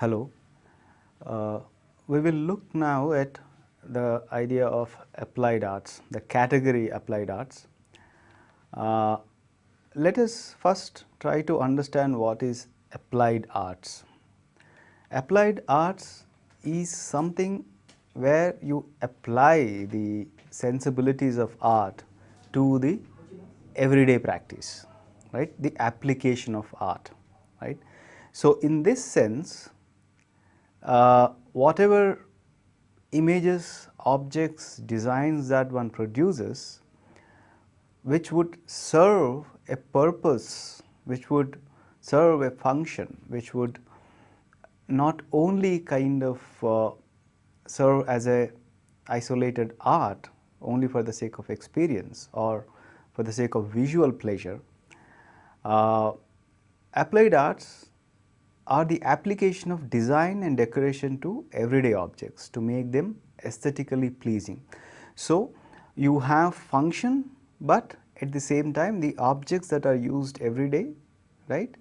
Hello. We will look now at the idea of applied arts, the category applied arts. Let us first try to understand what is applied arts. Applied arts is something where you apply the sensibilities of art to the everyday practice, right? The application of art, right? So, in this sense, whatever images, objects, designs that one produces, which would serve a purpose, which would serve a function, which would not only kind of serve as a isolated art only for the sake of experience or for the sake of visual pleasure. Applied arts are the application of design and decoration to everyday objects to make them aesthetically pleasing. So, you have function, but at the same time the objects that are used every day, right,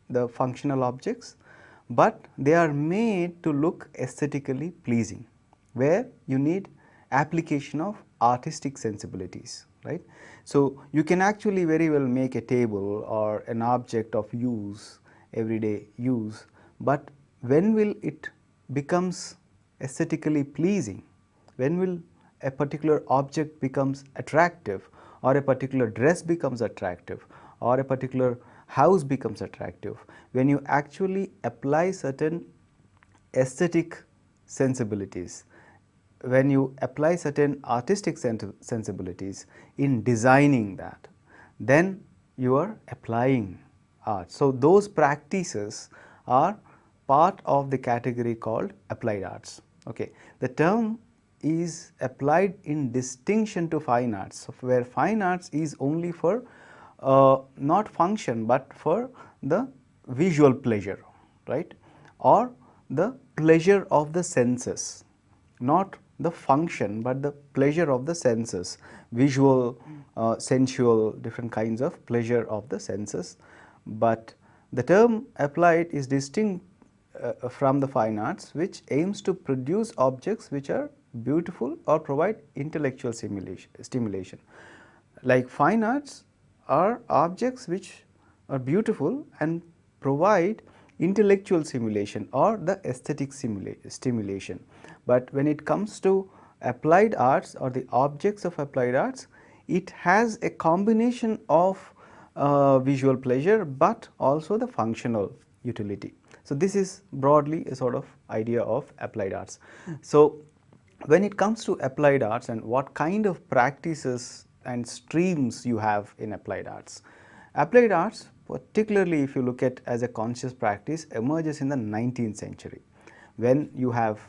the functional objects, but they are made to look aesthetically pleasing, where you need application of artistic sensibilities, right. So, you can actually very well make a table or an object of use, everyday use, but when will it becomes aesthetically pleasing? When will a particular object becomes attractive, or a particular dress becomes attractive, or a particular house becomes attractive? When you actually apply certain aesthetic sensibilities, when you apply certain artistic sensibilities in designing that, then you are applying art. So, those practices are part of the category called applied arts. Okay. The term is applied in distinction to fine arts, where fine arts is only for not function, but for the visual pleasure, right, or the pleasure of the senses, not the function, but the pleasure of the senses, visual, sensual, different kinds of pleasure of the senses. But the term applied is distinct from the fine arts, which aims to produce objects which are beautiful or provide intellectual stimulation. Like fine arts are objects which are beautiful and provide intellectual stimulation or the aesthetic stimulation. But when it comes to applied arts or the objects of applied arts, it has a combination of visual pleasure, but also the functional utility. So, this is broadly a sort of idea of applied arts. So, when it comes to applied arts and what kind of practices and streams you have in applied arts, particularly if you look at as a conscious practice, emerges in the 19th century, when you have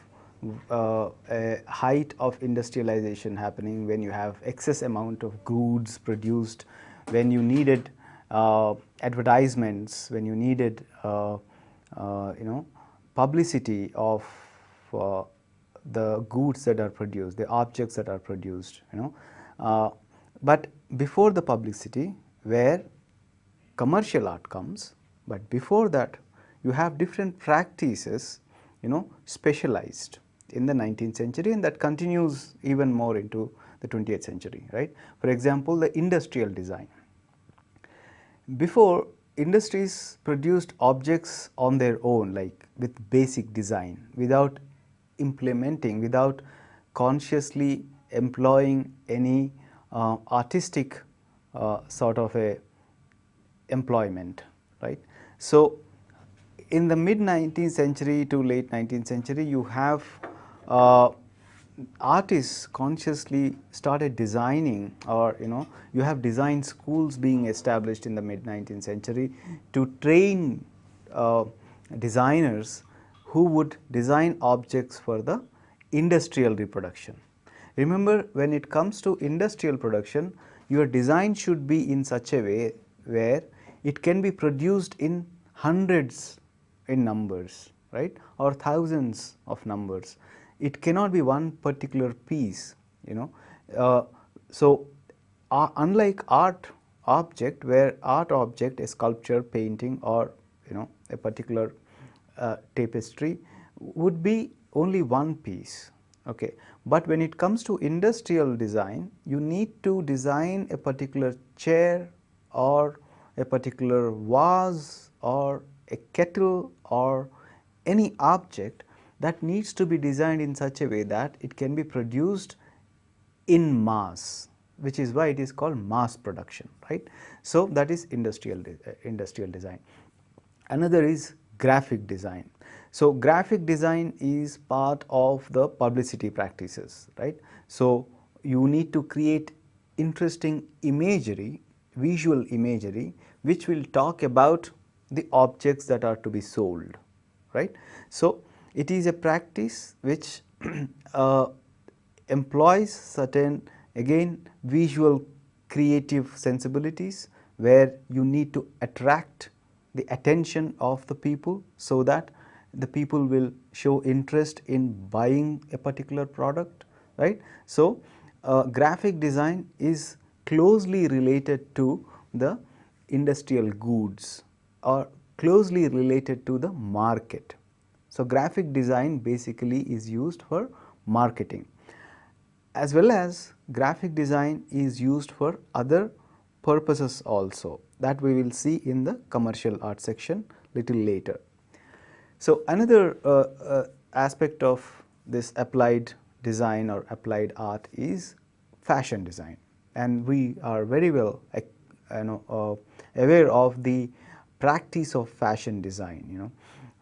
a height of industrialization happening, when you have excess amount of goods produced, when you needed advertisements, when you needed publicity of the goods that are produced, the objects that are produced, but before the publicity, where commercial art comes, but before that you have different practices, specialized in the 19th century, and that continues even more into the 20th century, right. For example, the industrial design. Before, industries produced objects on their own, like with basic design, without implementing, without consciously employing any artistic sort of a employment, right. So, in the mid 19th century to late 19th century, you have artists consciously started designing, or you have design schools being established in the mid 19th century to train designers who would design objects for the industrial reproduction. Remember, when it comes to industrial production, your design should be in such a way where it can be produced in hundreds in numbers, right, or thousands of numbers. It cannot be one particular piece, So, unlike art object, where art object, a sculpture, painting, or a particular tapestry would be only one piece. Okay. But when it comes to industrial design, you need to design a particular chair or a particular vase or a kettle or any object that needs to be designed in such a way that it can be produced in mass, which is why it is called mass production, right. So, that is industrial design. Another is graphic design. So, graphic design is part of the publicity practices, right. So, you need to create interesting imagery, visual imagery, which will talk about the objects that are to be sold, right. So, it is a practice which employs certain, again, visual creative sensibilities, where you need to attract the attention of the people, so that the people will show interest in buying a particular product, right. So, graphic design is closely related to the industrial goods or closely related to the market. So, graphic design basically is used for marketing, as well as graphic design is used for other purposes also, that we will see in the commercial art section little later. So, another aspect of this applied design or applied art is fashion design, and we are very well aware of the practice of fashion design.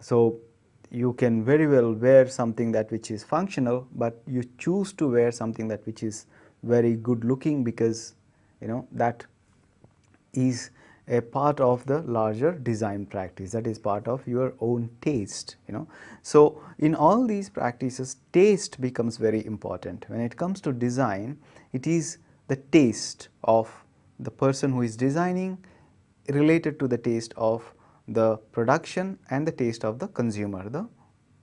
So, you can very well wear something that which is functional, but you choose to wear something that which is very good looking, because that is a part of the larger design practice, that is part of your own taste. So, in all these practices, taste becomes very important. When it comes to design, it is the taste of the person who is designing related to the taste of the production and the taste of the consumer, the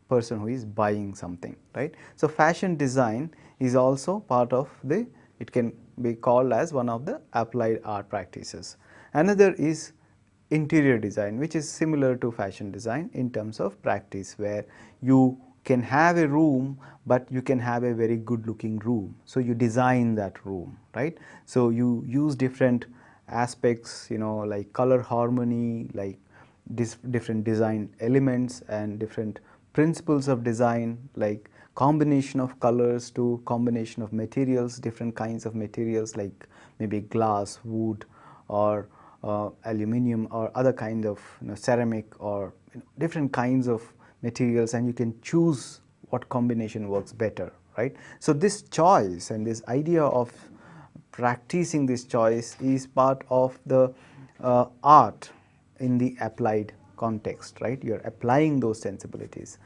person who is buying something, right. So, fashion design is also part of the, it can be called as one of the applied art practices. Another is interior design, which is similar to fashion design in terms of practice, where you can have a room, but you can have a very good looking room. So, you design that room, right. So, you use different aspects, like color harmony, like different design elements and different principles of design, like combination of colors to combination of materials, different kinds of materials like maybe glass, wood, or aluminum, or other kind of ceramic, or different kinds of materials, and you can choose what combination works better, right. So, this choice and this idea of practicing this choice is part of the art in the applied context, right. You are applying those sensibilities.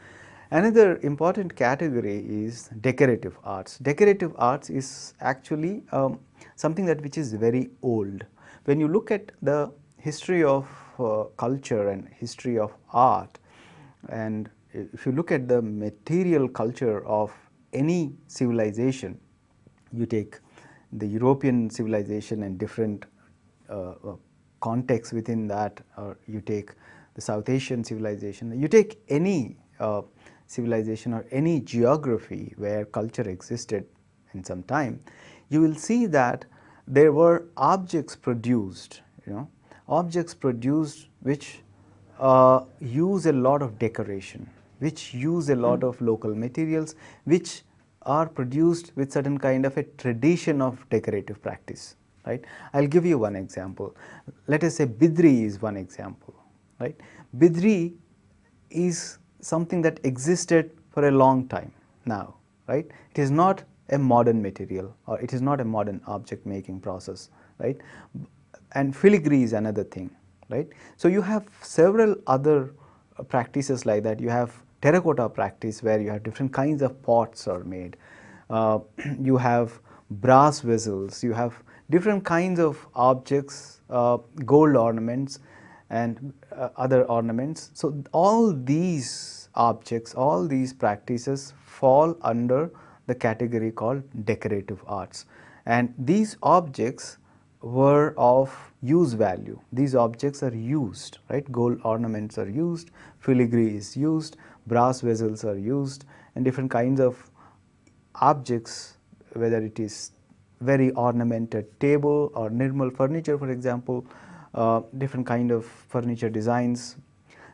Another important category is decorative arts. Decorative arts is actually something that which is very old. When you look at the history of culture and history of art, and if you look at the material culture of any civilization, you take the European civilization and different contexts within that, or you take the South Asian civilization, you take any civilization or any geography where culture existed in some time, you will see that there were objects produced, objects produced which use a lot of decoration, which use a lot of local materials, which are produced with certain kind of a tradition of decorative practice, right. I will give you one example. Let us say Bidri is one example, right. Bidri is something that existed for a long time now, right. It is not a modern material, or it is not a modern object making process, right. And filigree is another thing, right. So, you have several other practices like that. You have terracotta practice, where you have different kinds of pots are made. You have brass vessels, you have different kinds of objects, gold ornaments and other ornaments. So, all these objects, all these practices fall under the category called decorative arts, and these objects were of use value. These objects are used, right? Gold ornaments are used, filigree is used, brass vessels are used, and different kinds of objects, whether it is very ornamented table or Nirmal furniture, for example, different kind of furniture designs.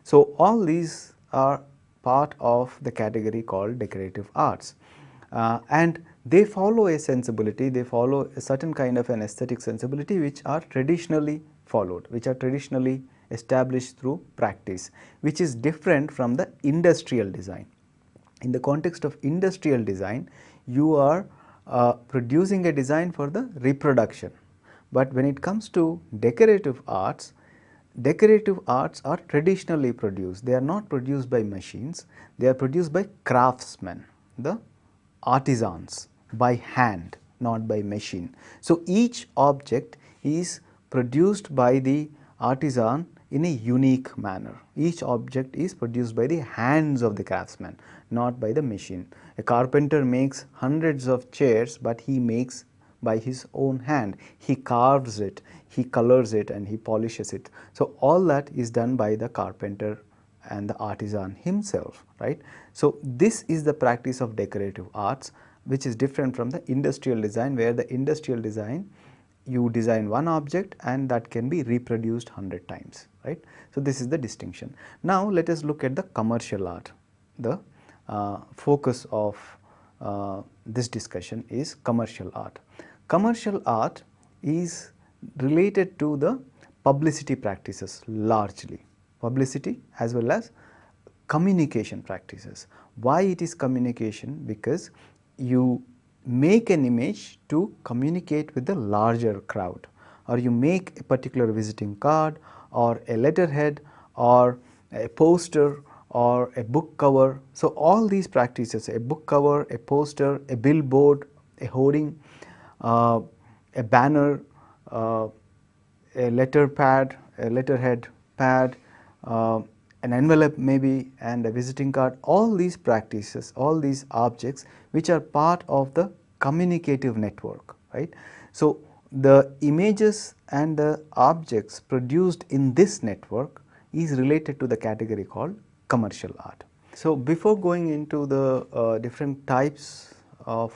So all these are part of the category called decorative arts, and they follow a sensibility, they follow a certain kind of an aesthetic sensibility which are traditionally followed, which are traditionally established through practice, which is different from the industrial design. In the context of industrial design, you are producing a design for the reproduction. But when it comes to decorative arts are traditionally produced. They are not produced by machines, they are produced by craftsmen, the artisans, by hand, not by machine. So each object is produced by the artisan in a unique manner. Each object is produced by the hands of the craftsman, not by the machine. A carpenter makes hundreds of chairs, but he makes by his own hand. He carves it, he colors it, and he polishes it. So all that is done by the carpenter and the artisan himself, right? So this is the practice of decorative arts, which is different from the industrial design, where the industrial design you design one object and that can be reproduced 100 times, right? So this is the distinction. Now let us look at the commercial art. The focus of this discussion is commercial art. Commercial art is related to the publicity practices largely, publicity as well as communication practices. Why it is communication? Because you make an image to communicate with the larger crowd, or you make a particular visiting card or a letterhead or a poster or a book cover. So all these practices, a book cover, a poster, a billboard, a hoarding, a banner, a letter pad, a letterhead pad, an envelope maybe, and a visiting card, all these practices, all these objects which are part of the communicative network, right. So the images and the objects produced in this network is related to the category called commercial art. So before going into the different types of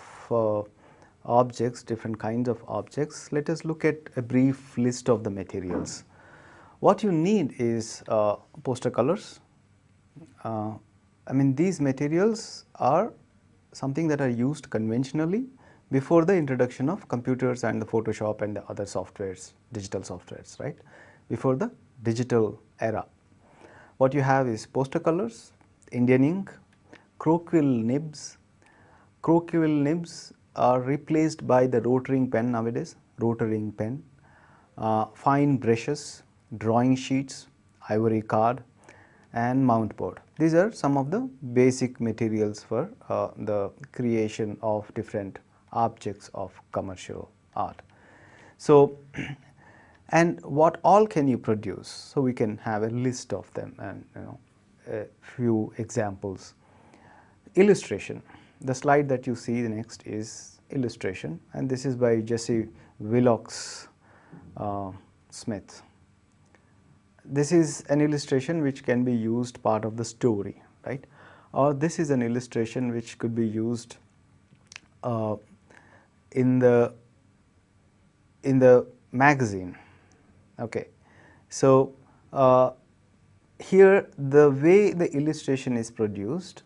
objects, different kinds of objects, let us look at a brief list of the materials. What you need is poster colors. I mean, these materials are something that are used conventionally before the introduction of computers and the Photoshop and the other softwares, digital softwares, right, before the digital era. What you have is poster colors, Indian ink, croquil nibs. Croquil nibs are replaced by the rotary pen nowadays, rotary pen, fine brushes, drawing sheets, ivory card, and mount board. These are some of the basic materials for the creation of different objects of commercial art. So, and what all can you produce? So we can have a list of them and a few examples. Illustration. The slide that you see next is illustration, and this is by Jesse Willox Smith. This is an illustration which can be used part of the story, right? Or this is an illustration which could be used in the magazine. Okay, so here the way the illustration is produced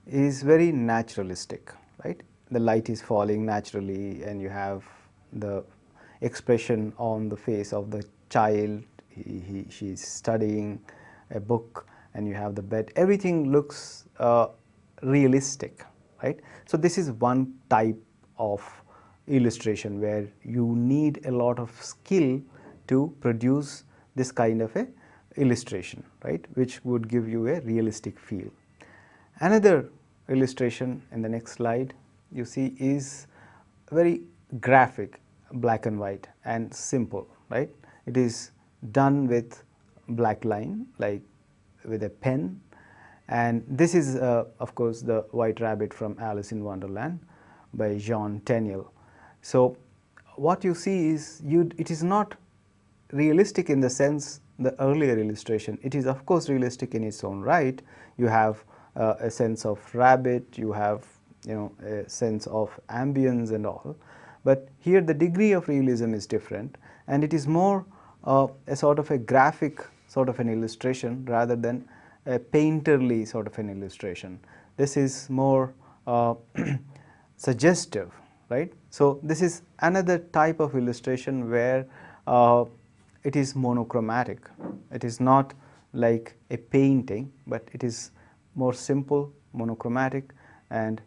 is very naturalistic, right? The light is falling naturally, and you have the expression on the face of the child. She is studying a book, and you have the bed. Everything looks realistic, right? So this is one type of illustration where you need a lot of skill to produce this kind of a illustration, right, which would give you a realistic feel. Another illustration in the next slide you see is very graphic, black and white and simple, right. It is done with black line, like with a pen, and this is of course the White Rabbit from Alice in Wonderland by Jean Tenniel. So what you see is it is not realistic in the sense the earlier illustration. It is of course realistic in its own right. You have a sense of rabbit, you have a sense of ambience and all, but here the degree of realism is different, and it is more a sort of a graphic sort of an illustration rather than a painterly sort of an illustration. This is more suggestive, right? So this is another type of illustration where it is monochromatic. It is not like a painting, but it is more simple, monochromatic, and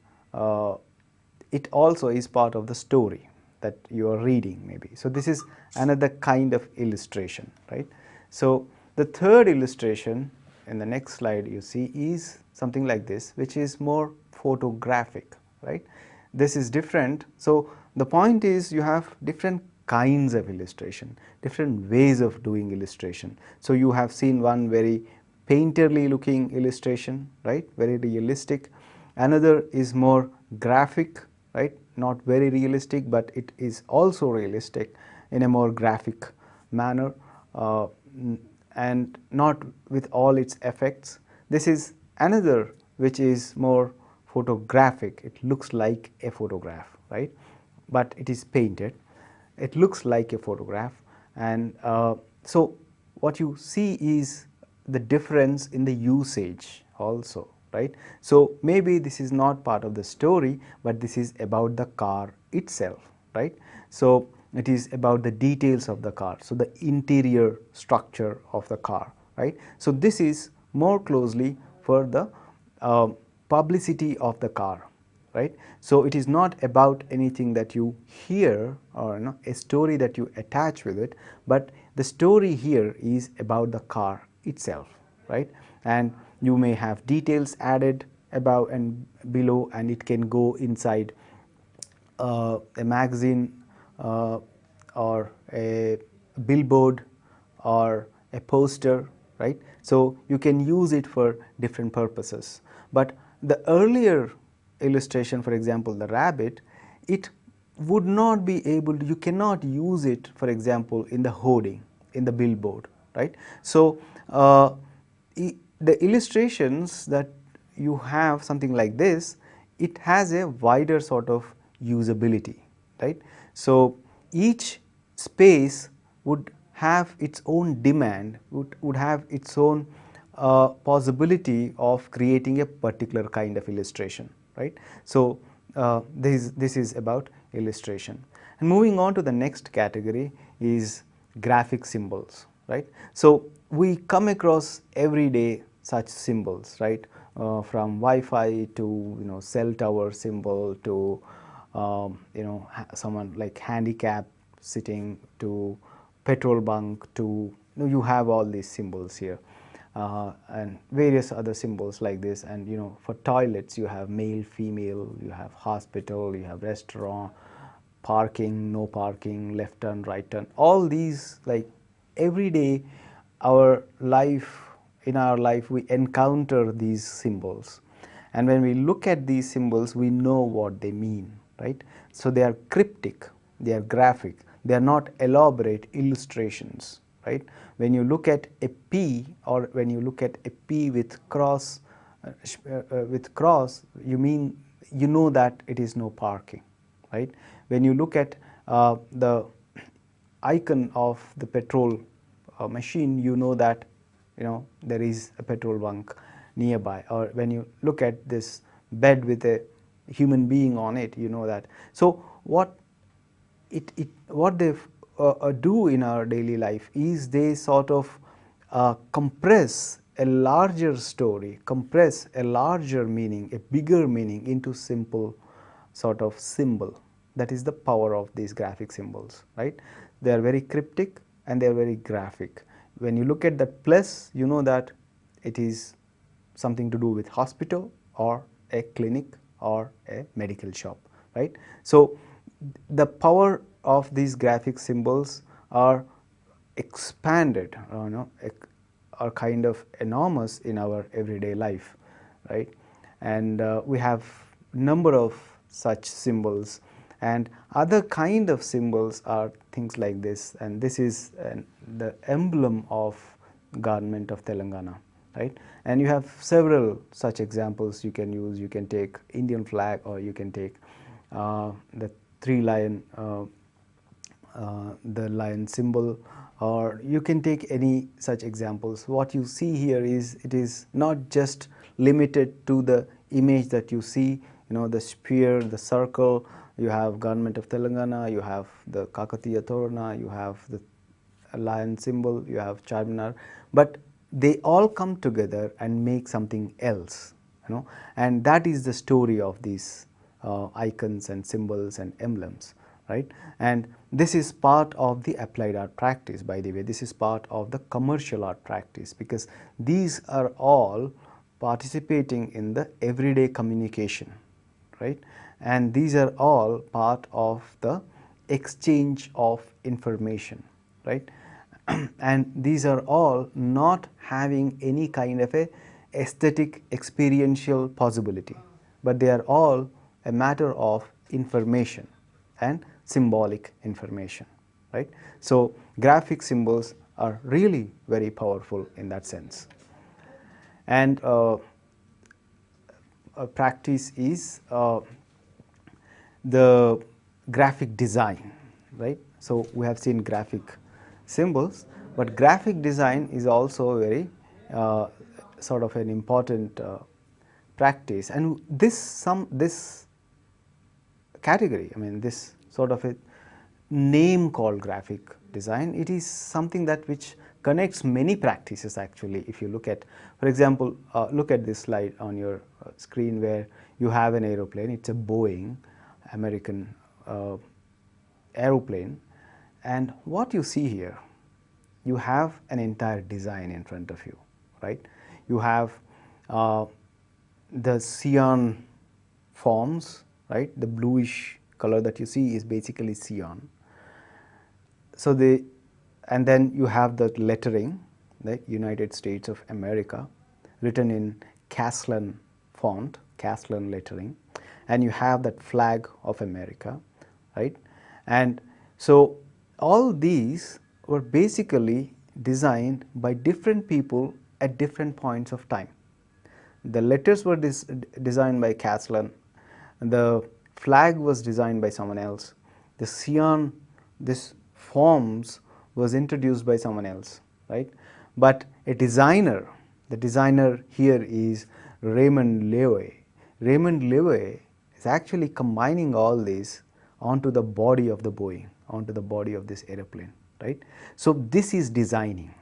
it also is part of the story that you are reading maybe. So this is another kind of illustration, right? So the third illustration in the next slide you see is something like this, which is more photographic, right? This is different. So the point is you have different kinds of illustration, different ways of doing illustration. So you have seen one very painterly looking illustration, right, very realistic. Another is more graphic, right, not very realistic, but it is also realistic in a more graphic manner, and not with all its effects. This is another which is more photographic. It looks like a photograph, right, but it is painted. It looks like a photograph, and so what you see is the difference in the usage also, right. So maybe this is not part of the story, but this is about the car itself, right. So it is about the details of the car, so the interior structure of the car, right. So this is more closely for the publicity of the car, right. So it is not about anything that you hear or a story that you attach with it, but the story here is about the car itself, right. And you may have details added above and below, and it can go inside a magazine or a billboard or a poster, right. So you can use it for different purposes. But the earlier illustration, for example the rabbit, it would not be able to, you cannot use it, for example, in the hoarding, in the billboard, right. So the illustrations that you have something like this, it has a wider sort of usability, right. So each space would have its own demand, would have its own possibility of creating a particular kind of illustration, right. So this is about illustration. And moving on to the next category is graphic symbols, right. So we come across every day such symbols, right, from Wi-Fi to cell tower symbol to someone like handicap sitting to petrol bunk to you have all these symbols here, and various other symbols like this. And for toilets you have male, female, you have hospital, you have restaurant, parking, no parking, left turn, right turn, all these, like every day in our life we encounter these symbols, and when we look at these symbols we know what they mean, right. So they are cryptic, they are graphic, they are not elaborate illustrations, right. When you look at a P, or when you look at a P with cross, you know that it is no parking, right. When you look at the icon of the petrol machine, you know that there is a petrol bunk nearby. Or when you look at this bed with a human being on it, you know that. So what they do in our daily life is they sort of compress a larger story, compress a larger meaning, a bigger meaning into simple sort of symbol. That is the power of these graphic symbols, right. They are very cryptic and they are very graphic. When you look at that plus, you know that it is something to do with hospital or a clinic or a medical shop, right. So the power of these graphic symbols are expanded, are kind of enormous in our everyday life, right. And we have number of such symbols, And other kind of symbols are things like this, and this is the emblem of government of Telangana, right? And you have several such examples you can use. You can take Indian flag, or you can take the three lion, the lion symbol, or you can take any such examples. What you see here is, it is not just limited to the image that you see, the sphere, the circle. You have government of Telangana, you have the Kakatiya Torana, you have the lion symbol, you have Charminar, but they all come together and make something else, and that is the story of these icons and symbols and emblems, right? And this is part of the applied art practice, by the way. This is part of the commercial art practice, because these are all participating in the everyday communication, right? And these are all part of the exchange of information, right? And these are all not having any kind of a aesthetic experiential possibility, but they are all a matter of information and symbolic information, right? So graphic symbols are really very powerful in that sense. And practice is the graphic design, right? So we have seen graphic symbols, but graphic design is also very sort of an important practice. And this category, I mean, this sort of a name called graphic design, it is something that which connects many practices actually. If you look at, for example, look at this slide on your screen where you have an aeroplane. It's a Boeing American aeroplane, and what you see here, you have an entire design in front of you, right? You have the cyan forms, right? The bluish color that you see is basically cyan. So and then you have the lettering, the United States of America, written in Caslan font, Caslan lettering, and you have that flag of America, right? And so all these were basically designed by different people at different points of time. The letters were designed by Caslan, the flag was designed by someone else, the cyan, this forms was introduced by someone else, right? But a designer, the designer here is Raymond Loewy. Raymond Loewy is actually combining all these onto the body of the Boeing, onto the body of this aeroplane, right? So this is designing.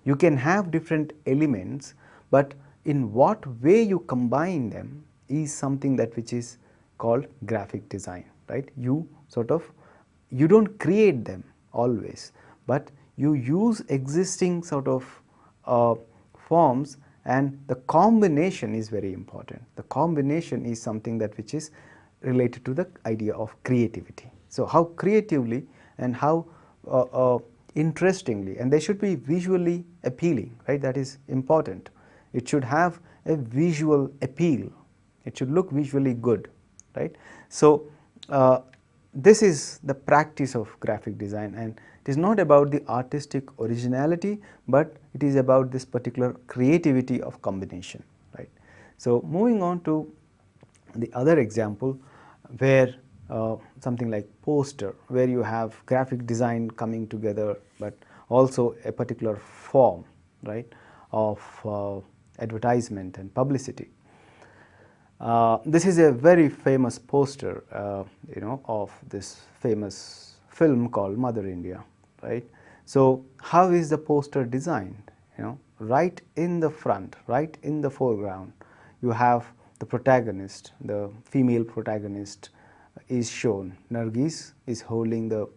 You can have different elements, but in what way you combine them is something that which is called graphic design, right? You don't create them always, but you use existing sort of forms, and the combination is very important. The combination is something that which is related to the idea of creativity. So how creatively and how interestingly, and they should be visually appealing, right? That is important. It should have a visual appeal. It should look visually good, right? So this is the practice of graphic design, and it is not about the artistic originality, but it is about this particular creativity of combination, right? So moving on to the other example, where something like poster, where you have graphic design coming together, but also a particular form, right, of advertisement and publicity. This is a very famous poster, of this famous film called Mother India, right? So how is the poster designed? Right in the front, right in the foreground, you have the protagonist, the female protagonist is shown. Nargis is holding the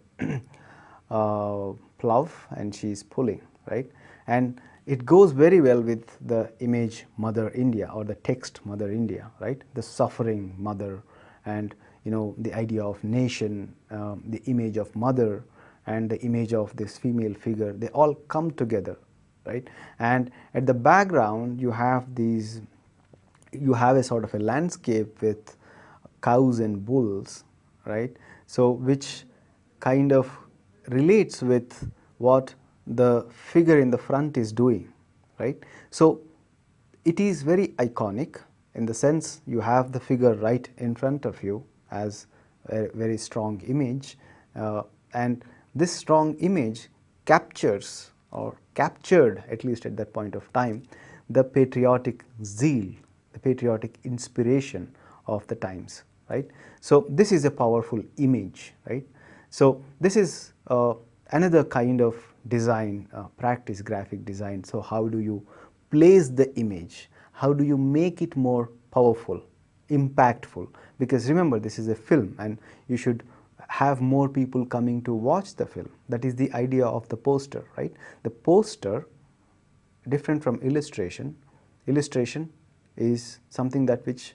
plough and she is pulling, right? And it goes very well with the image Mother India, or the text Mother India, right? The suffering mother, and the idea of nation, the image of mother and the image of this female figure, they all come together, right? And at the background you have a sort of a landscape with cows and bulls, right? so which kind of relates with what the figure in the front is doing, right. So it is very iconic in the sense you have the figure right in front of you as a very strong image, and this strong image captures or captured, at least at that point of time, the patriotic zeal, the patriotic inspiration of the times, right. So this is a powerful image, right. So this is another kind of design practice, graphic design. So how do you place the image? How do you make it more powerful, impactful? Because remember, this is a film and you should have more people coming to watch the film. That is the idea of the poster, right. The poster, different from illustration, illustration is something that which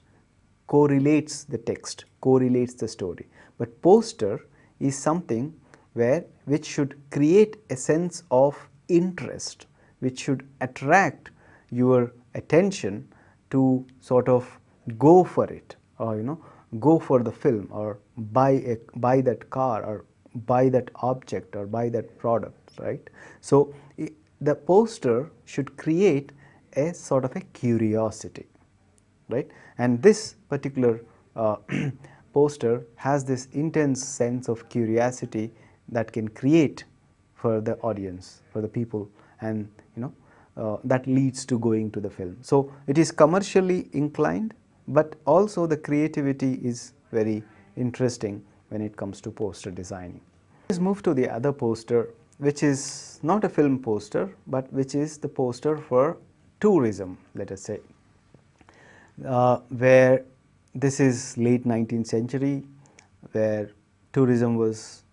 correlates the text, correlates the story, but poster is something which should create a sense of interest, which should attract your attention to sort of go for it, or go for the film, or buy that car, or buy that object, or buy that product, right. So the poster should create a sort of a curiosity, right, and this particular poster has this intense sense of curiosity that can create for the audience, for the people, and that leads to going to the film. So it is commercially inclined, but also the creativity is very interesting when it comes to poster designing. Let's move to the other poster, which is not a film poster, but which is the poster for tourism, let us say, where this is late 19th century, where tourism was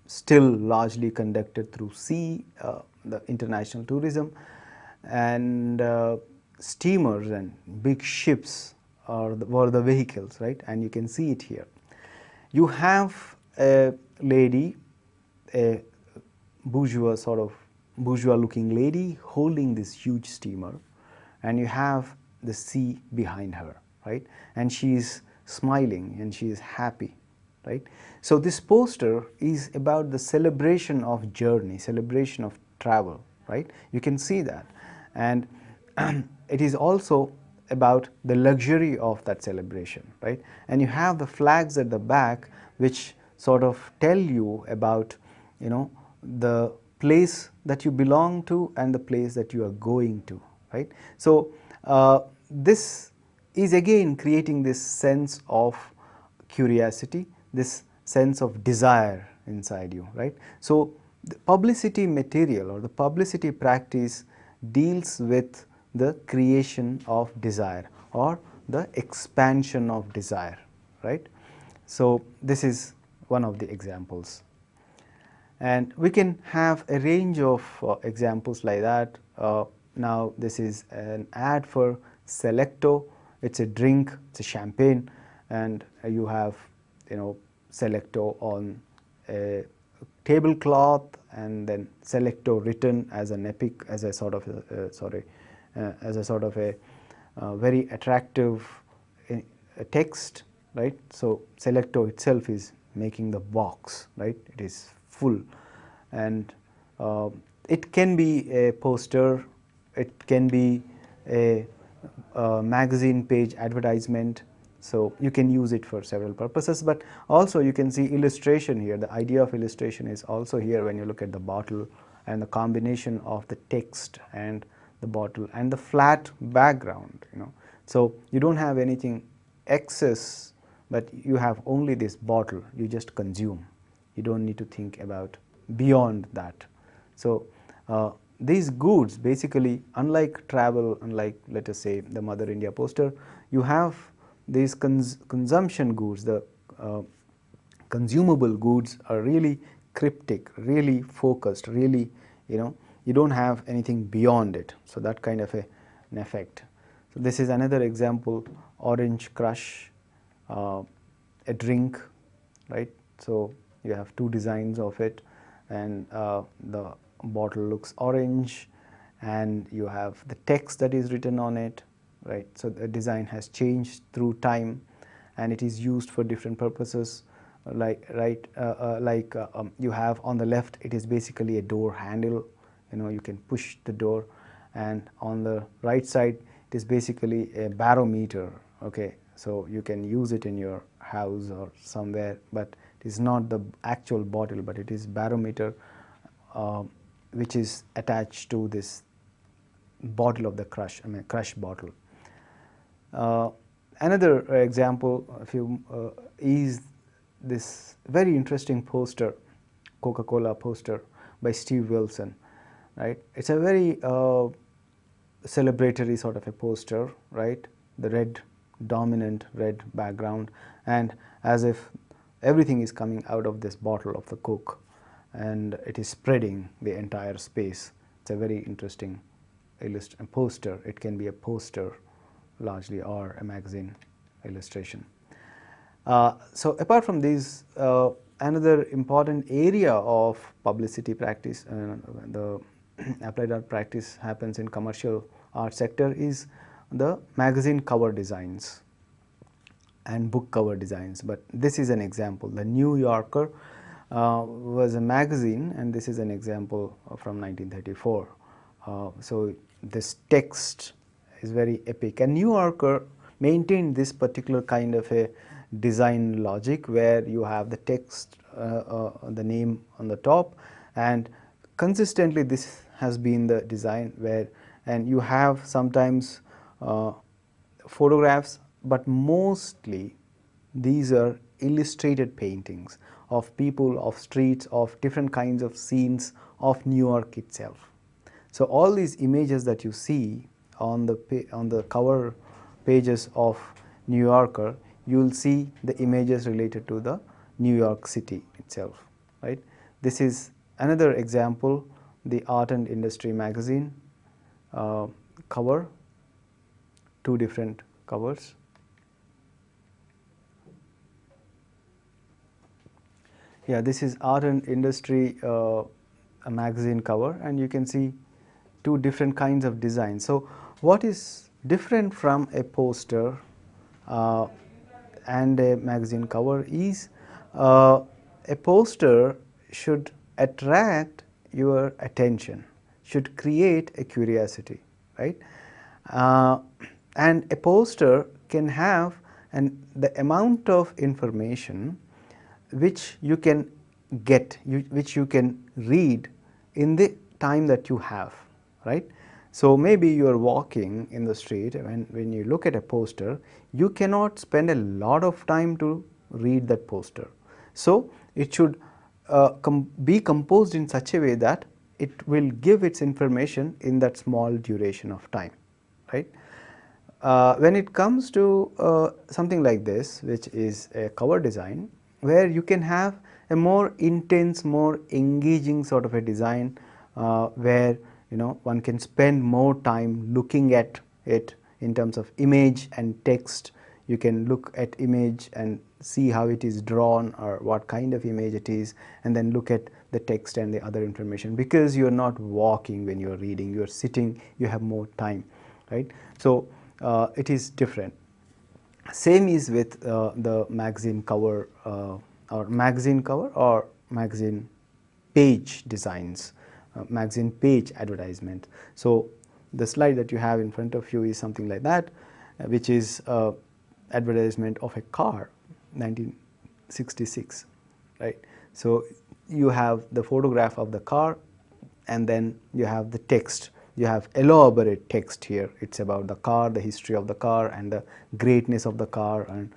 still largely conducted through sea, the international tourism, and steamers and big ships were the vehicles, right, and you can see it here. You have a lady, a bourgeois looking lady holding this huge steamer, and you have the sea behind her, right, and she is smiling and she is happy, right. So this poster is about the celebration of journey, celebration of travel, right, you can see that, and it is also about the luxury of that celebration, right, and you have the flags at the back which sort of tell you about the place that you belong to and the place that you are going to, right. So this is again creating this sense of curiosity, this sense of desire inside you, right. So the publicity material or the publicity practice deals with the creation of desire or the expansion of desire, right. So this is one of the examples, and we can have a range of examples like that. Now this is an ad for Selecto. It's a drink, it's a champagne, and you have Selecto on a tablecloth, and then Selecto written as an epic, as a sort of a very attractive text, right. So Selecto itself is making the box, right, it is full, and it can be a poster, it can be a magazine page advertisement, so you can use it for several purposes, but also you can see illustration here. The idea of illustration is also here when you look at the bottle and the combination of the text and the bottle and the flat background, so you don't have anything excess, but you have only this bottle, you just consume, you don't need to think about beyond that. So these goods basically, unlike travel, unlike let us say the Mother India poster, you have these consumption goods, the consumable goods are really cryptic, really focused, really you don't have anything beyond it, so that kind of an effect. So this is another example, Orange Crush, a drink, right. So you have two designs of it, and the bottle looks orange, and you have the text that is written on it, right. So the design has changed through time, and it is used for different purposes. you have on the left, it is basically a door handle, you can push the door, and on the right side it is basically a barometer. Okay, so you can use it in your house or somewhere, but it is not the actual bottle, but it is barometer which is attached to this bottle of the crush, crush bottle. Another example is this very interesting poster, Coca-Cola poster by Steve Wilson, right? It's a very celebratory sort of a poster, right? The red, dominant red background, and as if everything is coming out of this bottle of the Coke, and it is spreading the entire space. It's a very interesting poster. It can be a poster largely, or a magazine illustration. So apart from these, another important area of publicity practice, the applied art practice happens in commercial art sector, is the magazine cover designs and book cover designs. But this is an example. The New Yorker was a magazine, and this is an example from 1934. So this text is very epic, and New Yorker maintained this particular kind of a design logic where you have the text, the name on the top, and consistently this has been the design where, and you have sometimes photographs, but mostly these are illustrated paintings of people, of streets, of different kinds of scenes of New York itself. So all these images that you see on the cover pages of New Yorker, you will see the images related to the New York City itself, right? This is another example, the Art and Industry magazine cover, two different covers. Yeah, this is Art and Industry a magazine cover, and you can see two different kinds of designs. So what is different from a poster and a magazine cover is a poster should attract your attention, should create a curiosity, right? And a poster can have the amount of information which you can get, which you can read in the time that you have, right? So maybe you are walking in the street, and when you look at a poster, you cannot spend a lot of time to read that poster. So it should be composed in such a way that it will give its information in that small duration of time, right? When it comes to something like this, which is a cover design, where you can have a more intense, more engaging sort of a design, where one can spend more time looking at it in terms of image and text. You can look at image and see how it is drawn or what kind of image it is, and then look at the text and the other information, because you are not walking when you are reading, you are sitting, you have more time, right? So it is different. Same is with the magazine cover or magazine page designs, magazine page advertisement. So the slide that you have in front of you is something like that, which is advertisement of a car, 1966, right? So you have the photograph of the car, and then you have the text. You have elaborate text here. It's about the car, the history of the car, and the greatness of the car, and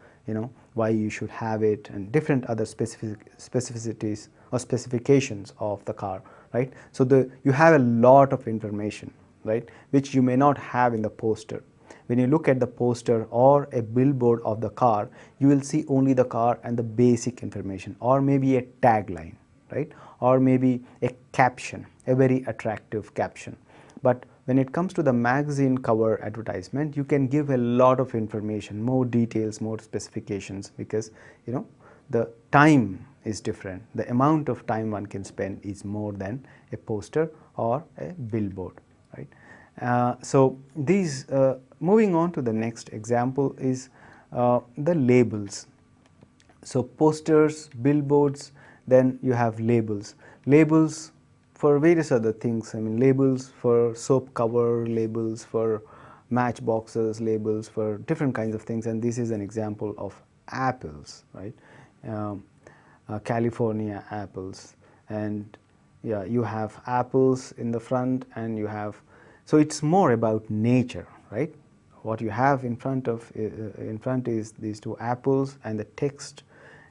why you should have it, and different other specificities or specifications of the car, right? So you have a lot of information, right, which you may not have in the poster. When you look at the poster or a billboard of the car, you will see only the car and the basic information, or maybe a tagline, right, or maybe a caption, a very attractive caption. But when it comes to the magazine cover advertisement, you can give a lot of information, more details, more specifications, because the time is different. The amount of time one can spend is more than a poster or a billboard, right? So these, moving on to the next example is the labels. So posters, billboards, then you have labels. Labels for various other things. I mean, labels for soap cover, labels for matchboxes, labels for different kinds of things. And this is an example of apples, right? Um, California apples, and yeah, you have apples in the front, and you have, so it's more about nature, right? What you have in front is these two apples and the text,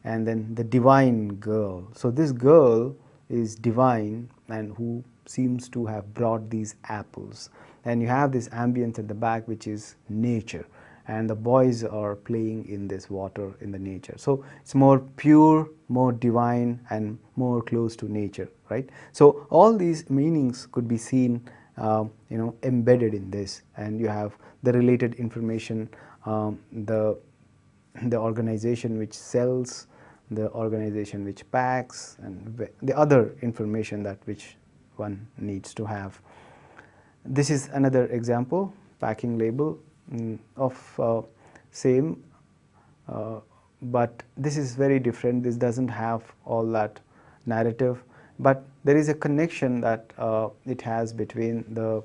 and then the divine girl. So this girl is divine, and who seems to have brought these apples, and you have this ambience at the back which is nature, and the boys are playing in this water in the nature. So it's more pure, more divine, and more close to nature, right? So all these meanings could be seen embedded in this, and you have the related information, the organization which sells, the organization which packs, and the other information that which one needs to have. This is another example, packing label of same, but this is very different. This doesn't have all that narrative, but there is a connection that it has between the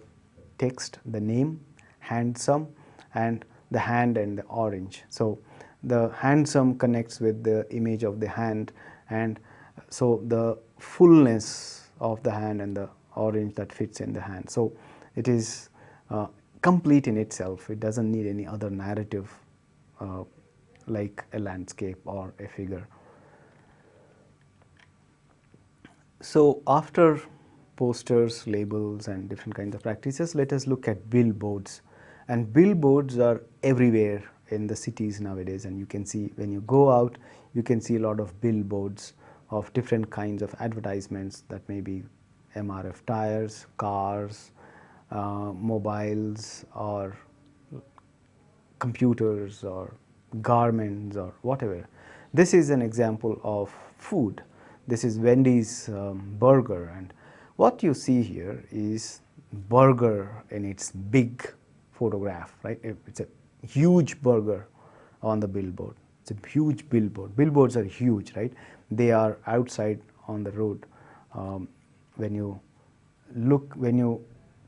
text, the name, handsome, and the hand and the orange. So the handsome connects with the image of the hand, and so the fullness of the hand and the orange that fits in the hand. So it is complete in itself. It doesn't need any other narrative like a landscape or a figure. So after posters, labels, and different kinds of practices, let us look at billboards. And billboards are everywhere in the cities nowadays, and you can see when you go out, you can see a lot of billboards of different kinds of advertisements, that may be MRF tires, cars, mobiles, or computers, or garments, or whatever. This is an example of food. This is Wendy's burger, and what you see here is burger in its big photograph, right? It's a huge burger on the billboard. It's a huge billboard. Billboards are huge, right? They are outside on the road. When you look, when you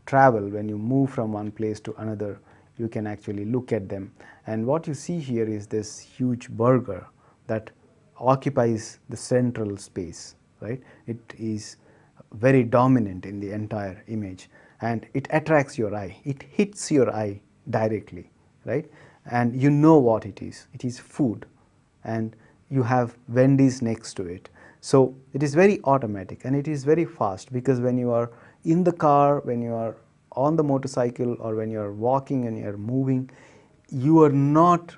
travel, when you move from one place to another, you can actually look at them. And what you see here is this huge burger that occupies the central space, right? It is very dominant in the entire image, and it attracts your eye. It hits your eye directly, right? And you know what it is. It is food, and you have Wendy's next to it. So it is very automatic, and it is very fast, because when you are in the car, when you are on the motorcycle, or when you are walking and you are moving, you are not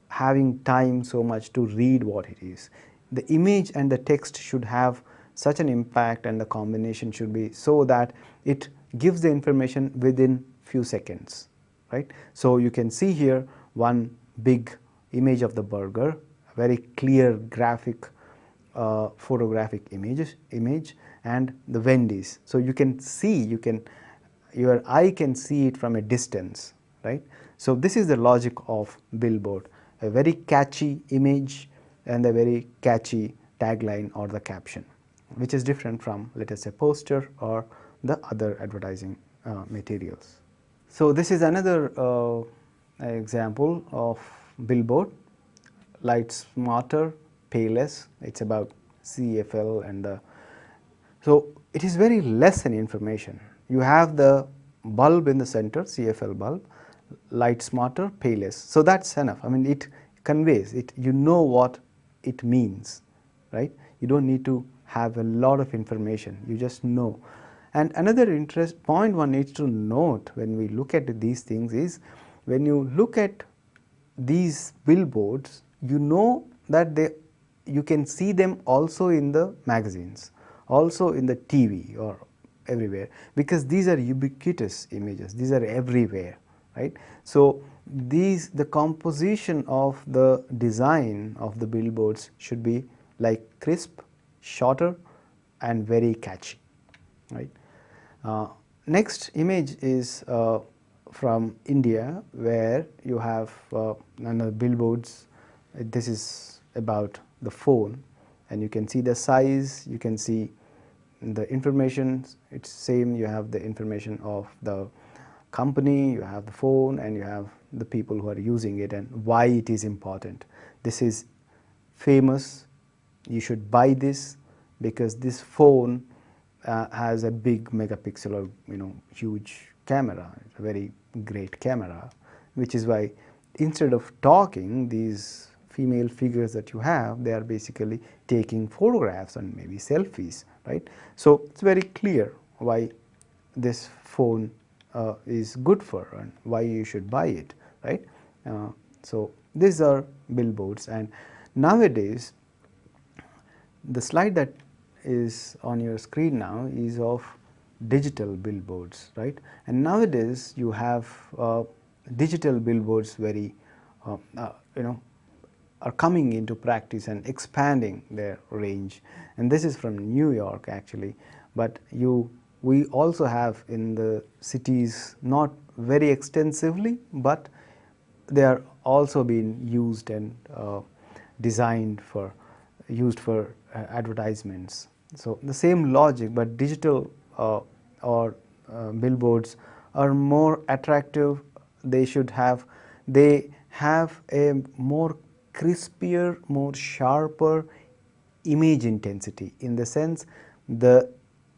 having time so much to read what it is. The image and the text should have such an impact, and the combination should be so that it gives the information within few seconds, right? So you can see here one big image of the burger, a very clear graphic photographic image, and the Wendy's. So you can see, your eye can see it from a distance, right? So this is the logic of billboard, a very catchy image and a very catchy tagline or the caption, which is different from, let us say, poster or the other advertising materials. So this is another example of billboard. Light smarter, pay less. It's about CFL and the, so it is very less in information. You have the bulb in the center, CFL bulb, light smarter, pay less. So that's enough. I mean, it conveys it. You know what it means, right? You don't need to have a lot of information. You just know. And another point one needs to note when we look at these things is, when you look at these billboards, you know that you can see them also in the magazines, also in the TV or everywhere, because these are ubiquitous images. These are everywhere, right? So the composition of the design of the billboards should be like crisp, shorter, and very catchy, right? Next image is from India, where you have another billboards. This is about the phone, and you can see the size, you can see the information, it's same. You have the information of the company, you have the phone, and you have the people who are using it and why it is important. This is famous, you should buy this because this phone has a big megapixel or huge camera. It's a very great camera, which is why instead of talking, these female figures that you have, they are basically taking photographs and maybe selfies, right? So it's very clear why this phone is good for and why you should buy it, right? So these are billboards, and nowadays the slide that is on your screen now is of digital billboards, right? And nowadays you have digital billboards very are coming into practice and expanding their range, and this is from New York actually, but we also have in the cities, not very extensively, but they are also being used and designed for advertisements. So the same logic, but digital or billboards are more attractive. They have a more crispier, more sharper image intensity, in the sense the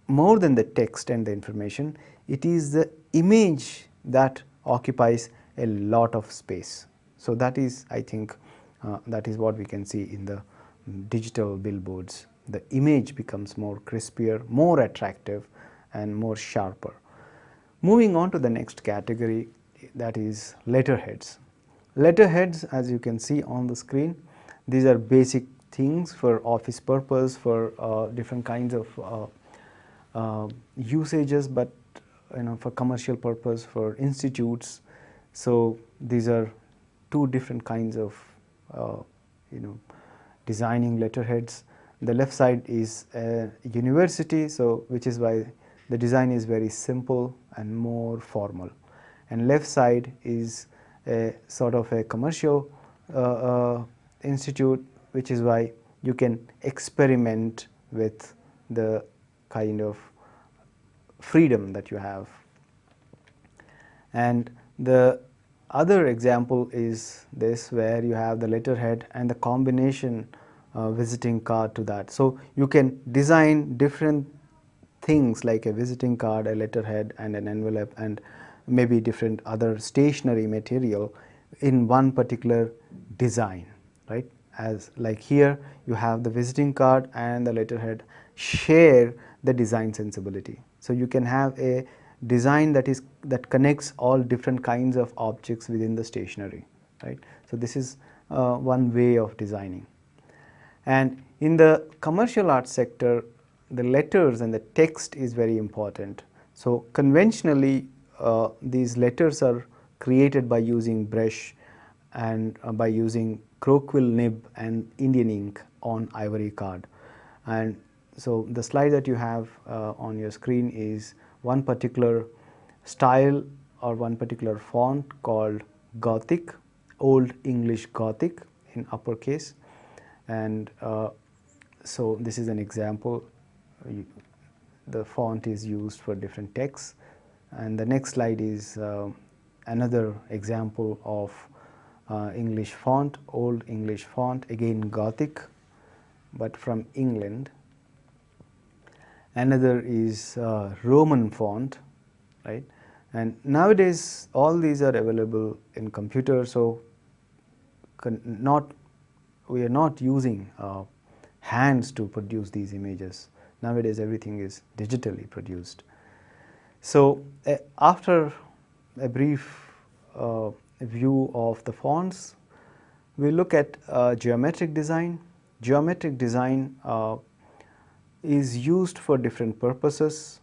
more than the text and the information, it is the image that occupies a lot of space. So that is, I think, that is what we can see in the digital billboards. The image becomes more crispier, more attractive, and more sharper. Moving on to the next category, that is letterheads. Letterheads, as you can see on the screen, these are basic things for office purpose, for different kinds of usages, but for commercial purpose, for institutes. So these are two different kinds of designing letterheads. The left side is a university, so which is why the design is very simple and more formal, and left side is a sort of a commercial institute, which is why you can experiment with the kind of freedom that you have. And the other example is this, where you have the letterhead and the combination visiting card to that. So you can design different things like a visiting card, a letterhead, and an envelope, and maybe different other stationery material in one particular design, right? As like here you have the visiting card and the letterhead share the design sensibility. So you can have a design that connects all different kinds of objects within the stationery, right? So this is one way of designing. And in the commercial art sector, the letters and the text is very important. So conventionally these letters are created by using brush and by using croquill nib and Indian ink on ivory card. And so the slide that you have on your screen is one particular style or one particular font called Gothic, Old English Gothic in uppercase. And so this is an example. The font is used for different texts. And the next slide is another example of English font, Old English font, again Gothic, but from England. Another is Roman font, right? And nowadays all these are available in computer, so we are not using hands to produce these images. Nowadays everything is digitally produced. So after a brief view of the fonts, we look at geometric design. Geometric design is used for different purposes.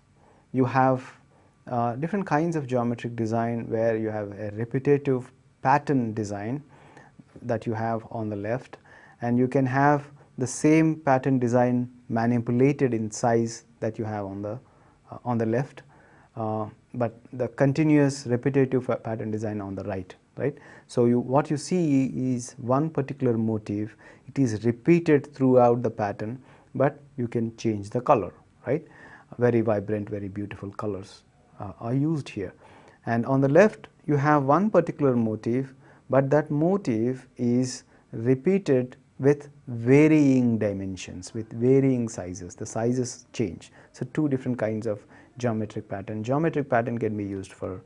You have different kinds of geometric design where you have a repetitive pattern design that you have on the left, and you can have the same pattern design manipulated in size that you have on the left, but the continuous repetitive pattern design on the right. right. So what you see is one particular motif, it is repeated throughout the pattern, but you can change the color, right. Very vibrant, very beautiful colors are used here. And on the left you have one particular motif, but that motif is repeated with varying dimensions, with varying sizes. The sizes change. So two different kinds of geometric pattern. Geometric pattern can be used for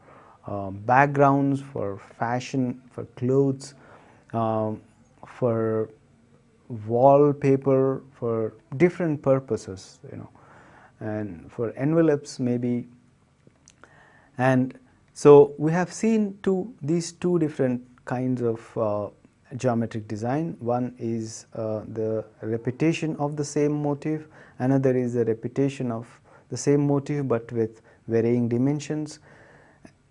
backgrounds, for fashion, for clothes, for wallpaper, for different purposes, and for envelopes maybe. And so we have seen these two different kinds of geometric design. One is the repetition of the same motif, another is the repetition of the same motif but with varying dimensions.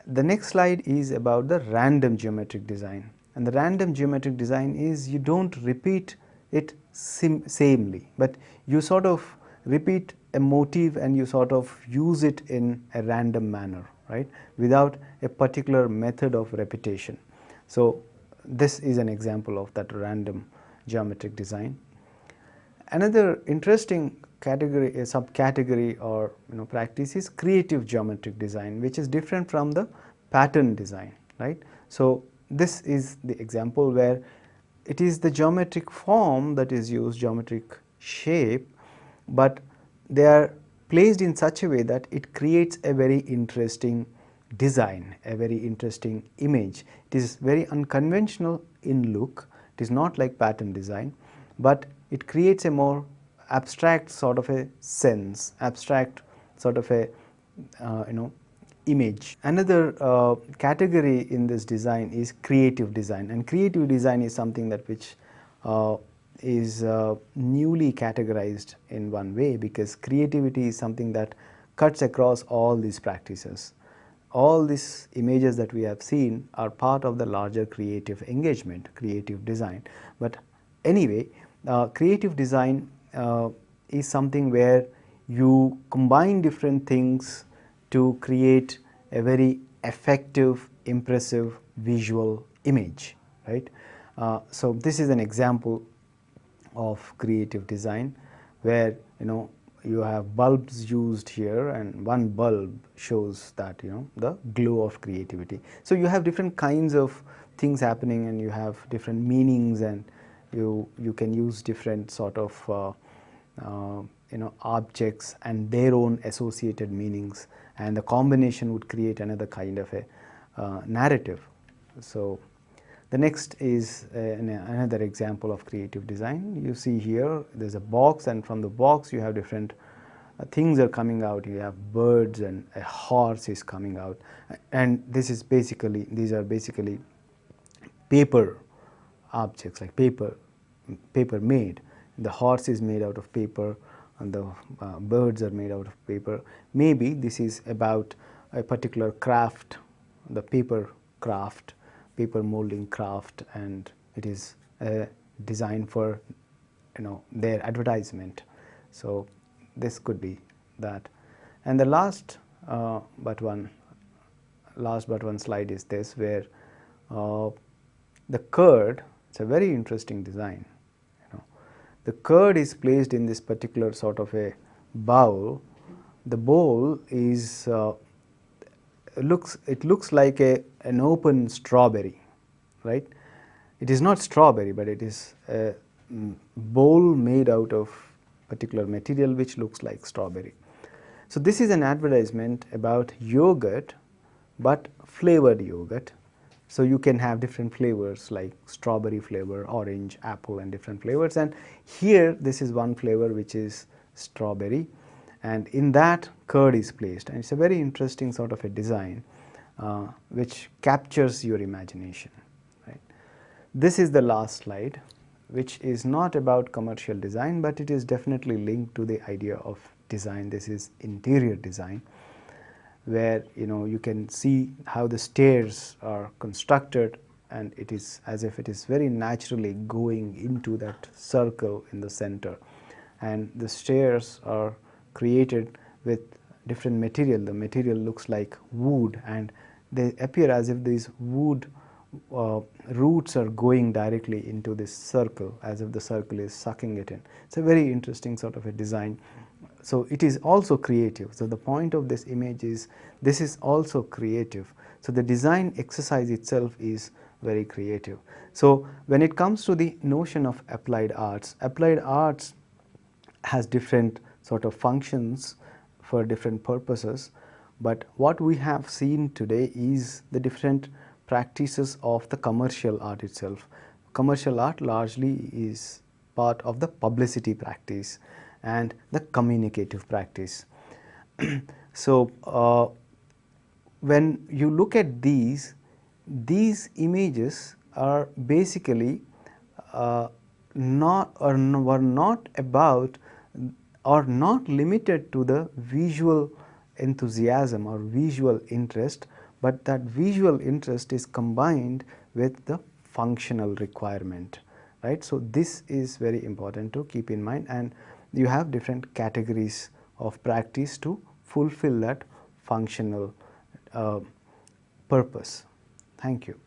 The next slide is about the random geometric design, and the random geometric design is you don't repeat it samely, but you sort of repeat a motif and you sort of use it in a random manner, right, without a particular method of repetition. So this is an example of that random geometric design. Another interesting category, a subcategory or practice is creative geometric design, which is different from the pattern design, right. So this is the example where it is the geometric form that is used, geometric shape, but they are placed in such a way that it creates a very interesting design, a very interesting image. It is very unconventional in look, it is not like pattern design, but it creates a more abstract sort of a sense, abstract sort of a image. Another category in this design is creative design, and creative design is something that which is newly categorized in one way, because creativity is something that cuts across all these practices. All these images that we have seen are part of the larger creative engagement, creative design. But anyway, creative design is something where you combine different things to create a very effective, impressive visual image, right. So this is an example of creative design where you have bulbs used here, and one bulb shows that the glow of creativity. So you have different kinds of things happening, and you have different meanings, and you can use different sort of objects and their own associated meanings, and the combination would create another kind of a narrative. So the next is another example of creative design. You see here there is a box, and from the box you have different things are coming out. You have birds and a horse is coming out, and these are basically paper objects, like paper made. The horse is made out of paper, and the birds are made out of paper. Maybe this is about a particular craft, the paper craft, paper molding craft, and it is designed for their advertisement. So this could be that. And the last but one slide is this, where the curd, it's a very interesting design. The curd is placed in this particular sort of a bowl. The bowl is looks like an open strawberry, right. It is not strawberry, but it is a bowl made out of particular material which looks like strawberry. So this is an advertisement about yogurt, but flavored yogurt. So you can have different flavors like strawberry flavor, orange, apple, and different flavors. And here this is one flavor which is strawberry, and in that curd is placed, and it's a very interesting sort of a design which captures your imagination, right. This is the last slide, which is not about commercial design, but it is definitely linked to the idea of design. This is interior design, where you can see how the stairs are constructed, and it is as if it is very naturally going into that circle in the center, and the stairs are created with different material. The material looks like wood, and they appear as if these wood roots are going directly into this circle as if the circle is sucking it in. It's a very interesting sort of a design. So it is also creative. So the point of this image is this is also creative. So the design exercise itself is very creative. So when it comes to the notion of applied arts has different sort of functions for different purposes, but what we have seen today is the different practices of the commercial art itself. Commercial art largely is part of the publicity practice and the communicative practice. So when you look at these images are basically were not about or not limited to the visual enthusiasm or visual interest, but that visual interest is combined with the functional requirement, right. So this is very important to keep in mind, and you have different categories of practice to fulfill that functional purpose. Thank you.